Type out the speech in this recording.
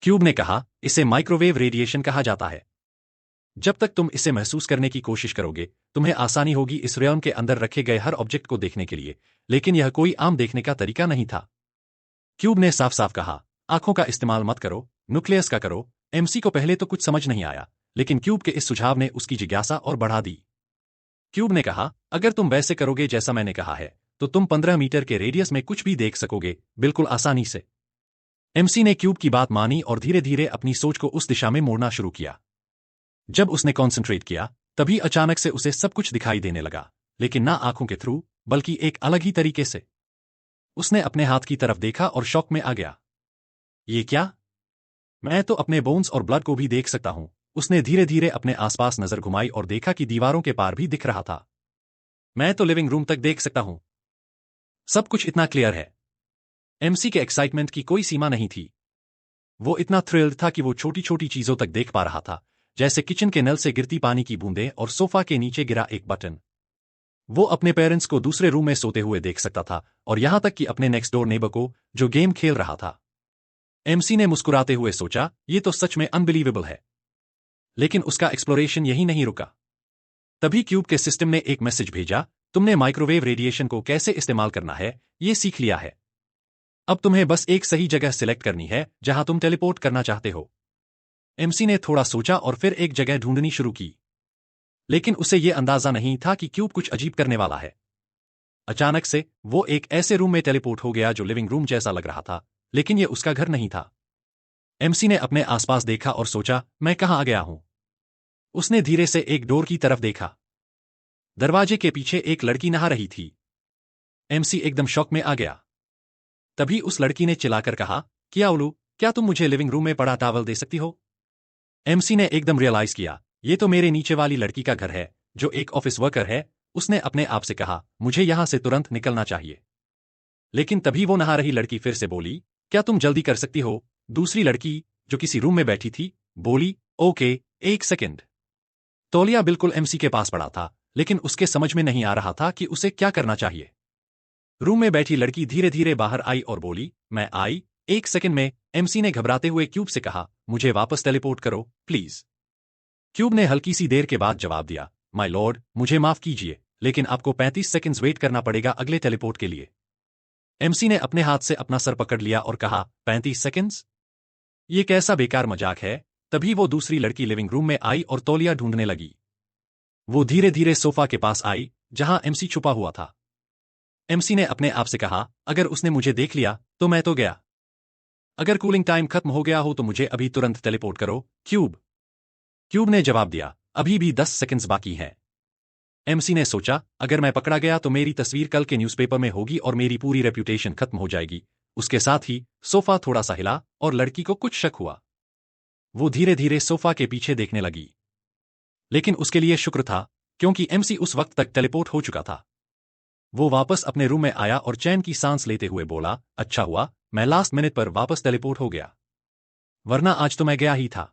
Cube ने कहा, इसे माइक्रोवेव रेडिएशन कहा जाता है। जब तक तुम इसे महसूस करने की कोशिश करोगे, तुम्हें आसानी होगी इस रेयन के अंदर रखे गए हर ऑब्जेक्ट को देखने के लिए, लेकिन यह कोई आम देखने का तरीका नहीं था। क्यूब ने साफ साफ कहा, आंखों का इस्तेमाल मत करो, न्यूक्लियस का करो। एमसी को पहले तो कुछ समझ नहीं आया, लेकिन क्यूब के इस सुझाव ने उसकी जिज्ञासा और बढ़ा दी। क्यूब ने कहा, अगर तुम वैसे करोगे जैसा मैंने कहा है, तो तुम 15 मीटर के रेडियस में कुछ भी देख सकोगे, बिल्कुल आसानी से। एमसी ने क्यूब की बात मानी और धीरे धीरे अपनी सोच को उस दिशा में मोड़ना शुरू किया। जब उसने कॉन्सेंट्रेट किया, तभी अचानक से उसे सब कुछ दिखाई देने लगा, लेकिन ना आंखों के थ्रू, बल्कि एक अलग ही तरीके से। उसने अपने हाथ की तरफ देखा और शॉक में आ गया। ये क्या? मैं तो अपने बोन्स और ब्लड को भी देख सकता हूं। उसने धीरे धीरे अपने आसपास नजर घुमाई और देखा कि दीवारों के पार भी दिख रहा था। मैं तो लिविंग रूम तक देख सकता हूं। सब कुछ इतना क्लियर है। एमसी के एक्साइटमेंट की कोई सीमा नहीं थी। वो इतना थ्रिल्ड था कि वो छोटी छोटी चीजों तक देख पा रहा था, जैसे किचन के नल से गिरती पानी की बूंदें और सोफा के नीचे गिरा एक बटन। वो अपने पेरेंट्स को दूसरे रूम में सोते हुए देख सकता था, और यहां तक कि अपने नेक्स्ट डोर नेबर को, जो गेम खेल रहा था। एमसी ने मुस्कुराते हुए सोचा, ये तो सच में अनबिलीवेबल है। लेकिन उसका एक्सप्लोरेशन यही नहीं रुका। तभी क्यूब के सिस्टम ने एक मैसेज भेजा, तुमने माइक्रोवेव रेडिएशन को कैसे इस्तेमाल करना है, ये सीख लिया है। अब तुम्हें बस एक सही जगह सिलेक्ट करनी है जहां तुम टेलीपोर्ट करना चाहते हो। एमसी ने थोड़ा सोचा और फिर एक जगह ढूंढनी शुरू की। लेकिन उसे यह अंदाजा नहीं था कि क्यूब कुछ अजीब करने वाला है। अचानक से वो एक ऐसे रूम में टेलीपोर्ट हो गया जो लिविंग रूम जैसा लग रहा था, लेकिन यह उसका घर नहीं था। एमसी ने अपने आसपास देखा और सोचा, मैं कहां आ गया हूं? उसने धीरे से एक डोर की तरफ देखा। दरवाजे के पीछे एक लड़की नहा रही थी। एमसी एकदम शॉक में आ गया। तभी उस लड़की ने चिल्लाकर कहा, क्या उलू, क्या तुम मुझे लिविंग रूम में पड़ा टॉवल दे सकती हो? एमसी ने एकदम रियलाइज किया, ये तो मेरे नीचे वाली लड़की का घर है, जो एक ऑफिस वर्कर है। उसने अपने आप से कहा, मुझे यहां से तुरंत निकलना चाहिए। लेकिन तभी वो नहा रही लड़की फिर से बोली, क्या तुम जल्दी कर सकती हो? दूसरी लड़की, जो किसी रूम में बैठी थी, बोली, ओके, एक सेकंड। तौलिया बिल्कुल एमसी के पास पड़ा था, लेकिन उसके समझ में नहीं आ रहा था कि उसे क्या करना चाहिए। रूम में बैठी लड़की धीरे धीरे बाहर आई और बोली, मैं आई, एक सेकंड में। एमसी ने घबराते हुए क्यूब से कहा, मुझे वापस टेलीपोर्ट करो, प्लीज। क्यूब ने हल्की सी देर के बाद जवाब दिया, माय लॉर्ड, मुझे माफ कीजिए, लेकिन आपको 35 सेकंड्स वेट करना पड़ेगा अगले टेलीपोर्ट के लिए। एमसी ने अपने हाथ से अपना सर पकड़ लिया और कहा, 35 सेकंड्स? ये कैसा बेकार मजाक है? तभी वो दूसरी लड़की लिविंग रूम में आई और तौलिया ढूंढने लगी। वो धीरे धीरे सोफा के पास आई, जहां एमसी छुपा हुआ था। एमसी ने अपने आप से कहा, अगर उसने मुझे देख लिया, तो मैं तो गया। अगर कूलिंग टाइम खत्म हो गया हो तो मुझे अभी तुरंत टेलीपोर्ट करो, क्यूब। क्यूब ने जवाब दिया, अभी भी 10 सेकंड्स बाकी हैं। एमसी ने सोचा, अगर मैं पकड़ा गया तो मेरी तस्वीर कल के न्यूज़पेपर में होगी और मेरी पूरी रेप्यूटेशन खत्म हो जाएगी। उसके साथ ही सोफा थोड़ा सा हिला और लड़की को कुछ शक हुआ। वो धीरे धीरे सोफा के पीछे देखने लगी। लेकिन उसके लिए शुक्र था, क्योंकि एमसी उस वक्त तक टेलीपोर्ट हो चुका था। वो वापस अपने रूम में आया और चैन की सांस लेते हुए बोला, अच्छा हुआ मैं लास्ट मिनट पर वापस टेलीपोर्ट हो गया, वरना आज तो मैं गया ही था।